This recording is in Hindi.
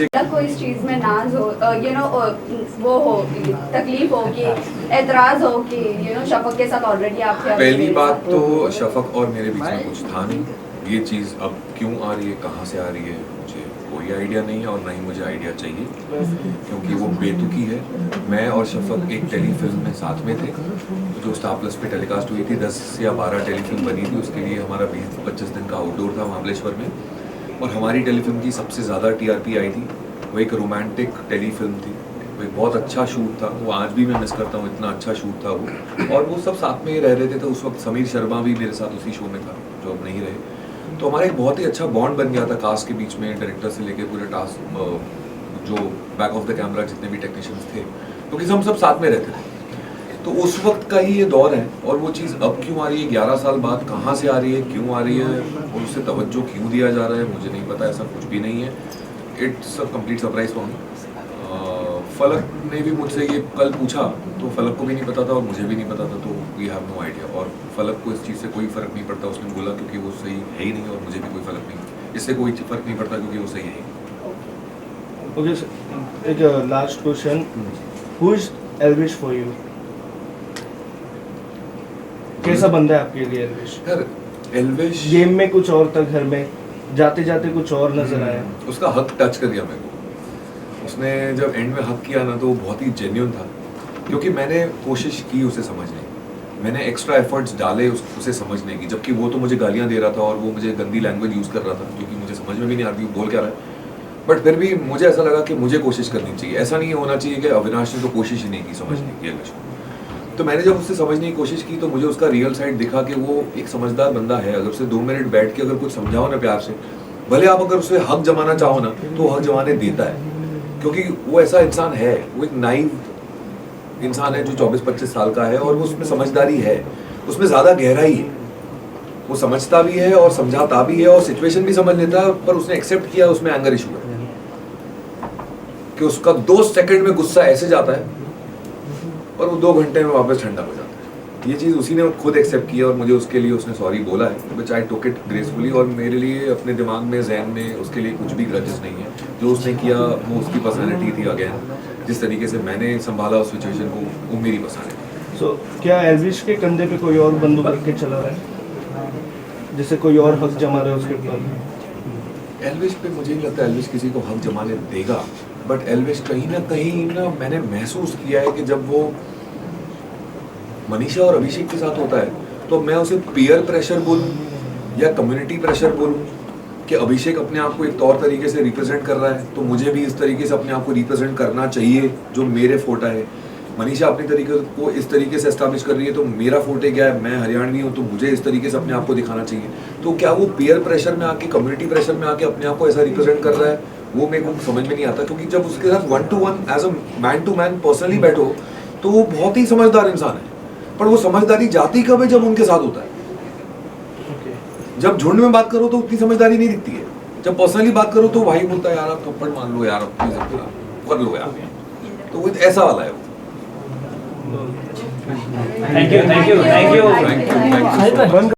को इस चीज में नाज हो वो हो तकलीफ हो कि एतराज हो कि शफक के साथ ऑलरेडी आप थे। पहली बात तो शफक और मेरे बीच में कुछ था नहीं। ये चीज़ अब क्यों आ रही है, कहाँ से आ रही है, मुझे कोई आइडिया नहीं है और ना ही मुझे आइडिया चाहिए, क्योंकि वो बेतुकी है। मैं और शफक एक टेलीफिल्म में साथ में थे जो स्टार प्लस पे टेलीकास्ट हुई थी। 10 या 12 टेलीफिल्म बनी थी, उसके लिए हमारा 20-25 दिन का आउटडोर था महाबलेश्वर में। और हमारी टेलीफिल्म की सबसे ज़्यादा टीआरपी आई थी। वो एक रोमांटिक टेलीफिल्म थी, वो एक बहुत अच्छा शूट था। वो आज भी मैं मिस करता हूँ, इतना अच्छा शूट था वो। और वो सब साथ में ही रह रहे थे। तो उस वक्त समीर शर्मा भी मेरे साथ उसी शो में था, जो अब नहीं रहे। तो हमारा एक बहुत ही अच्छा बॉन्ड बन गया था कास्ट के बीच में, डायरेक्टर से लेके पूरे टास्क जो बैक ऑफ द कैमरा जितने भी टेक्नीशियंस थे, क्योंकि हम सब साथ में रहते थे। तो उस वक्त का ही ये दौर है। और वो चीज़ अब क्यों आ रही है 11 साल बाद, कहाँ से आ रही है, क्यों आ रही है, और उससे तवज्जो क्यों दिया जा रहा है, मुझे नहीं पता। ऐसा कुछ भी नहीं है। It's a complete surprise for me. फलक ने भी मुझसे ये कल पूछा, तो फलक को भी नहीं पता था और मुझे भी नहीं पता था। तो वी हैव नो आइडिया। और फलक को इस चीज़ से कोई फ़र्क नहीं पड़ता, उसने बोला, क्योंकि वो सही है ही नहीं और मुझे भी कोई फ़र्क नहीं, इससे कोई फ़र्क नहीं पड़ता क्योंकि वो सही है ही। ओके, एक last question, who is Elvish for you? कैसा बंदा है आपके लिए एल्विश? यार एल्विश गेम में कुछ और था, घर में जाते जाते कुछ और नजर आया। उसका हक टच कर दिया मेरे को। उसने जब एंड में हक किया ना, तो वो बहुत ही जेन्युइन था, क्योंकि मैंने कोशिश की उसे समझने की, मैंने एक्स्ट्रा एफर्ट्स डाले उसे समझने की। जबकि वो तो मुझे गालियां दे रहा था और वो मुझे गंदी लैंग्वेज यूज़ कर रहा था, जो कि मुझे समझ में भी नहीं आ रही बोल क्या रहा है। बट फिर भी मुझे ऐसा लगा कि मुझे कोशिश करनी चाहिए। ऐसा नहीं होना चाहिए कि अविनाश ने तो कोशिश ही नहीं की समझने की एल्विश को। तो मैंने जब उससे समझने की कोशिश की, तो मुझे उसका रियल साइड दिखा कि वो एक समझदार बंदा है। अगर उसे 2 मिनट बैठ के अगर कुछ समझाओ ना प्यार से, भले आप अगर उसे हक जमाना चाहो ना, तो हक जमाने देता है, क्योंकि वो ऐसा इंसान है। वो एक नाइव इंसान है जो 24-25 साल का है, और वो उसमें समझदारी है, उसमें ज़्यादा गहराई है। वो समझता भी है और समझाता भी है और सिचुएशन भी समझ लेता है। पर उसने एक्सेप्ट किया उसमें एंगर इशू है, कि उसका 2 सेकंड में गुस्सा ऐसे जाता है और वो 2 घंटे में वापस ठंडा हो जाता है। ये चीज़ उसी ने खुद एक्सेप्ट किया और मुझे उसके लिए उसने सॉरी बोला है, विच आई टुक इट ग्रेसफुली। और मेरे लिए अपने दिमाग में, जहन में उसके लिए कुछ भी ग्रजेस नहीं है। जो उसने किया वो उसकी पर्सनैलिटी थी। अगेन, जिस तरीके से मैंने संभाला उस सिचुएशन को, वो मेरी पर्सनैलिटी। सो क्या एल्विश के कंधे पे कोई और बंदूक रख के चला रहा है, जैसे कोई और हक जमा रहा है उसके ऊपर? एल्विश पे मुझे नहीं लगता एल्विश किसी को हक जमाने देगा। बट एल्विश कहीं ना मैंने महसूस किया है कि जब वो मनीषा और अभिषेक के साथ होता है, तो मैं उसे पीयर प्रेशर बोलूं या कम्युनिटी प्रेशर बोलूं, कि अभिषेक अपने आप को एक तौर तरीके से रिप्रेजेंट कर रहा है, तो मुझे भी इस तरीके से अपने आप को रिप्रेजेंट करना चाहिए जो मेरे फोटा है। मनीषा अपने तरीके को इस तरीके से एस्टैब्लिश कर रही है, तो मेरा फोटे क्या है, मैं हरियाणवी हूँ, तो मुझे इस तरीके से अपने आप को दिखाना चाहिए। तो क्या वो पीयर प्रेशर में आके, कम्युनिटी प्रेशर में आके अपने आप को ऐसा रिप्रेजेंट कर रहा है, वो मेरे को समझ में नहीं आता। क्योंकि जब उसके साथ 1 to 1 as a man to man personally बैठो, तो वो बहुत ही समझदार इंसान है। पर वो समझदारी जाती कब है, जब उनके साथ होता है। जब झुंड में बात करो तो उतनी समझदारी नहीं दिखती है। जब पर्सनली बात करो तो भाई बोलता है, यार आप थप्पड़ मान लो यार, प्लीज कर लो यार। तो वो ऐसा वाला है वो। Thank you. Thank you.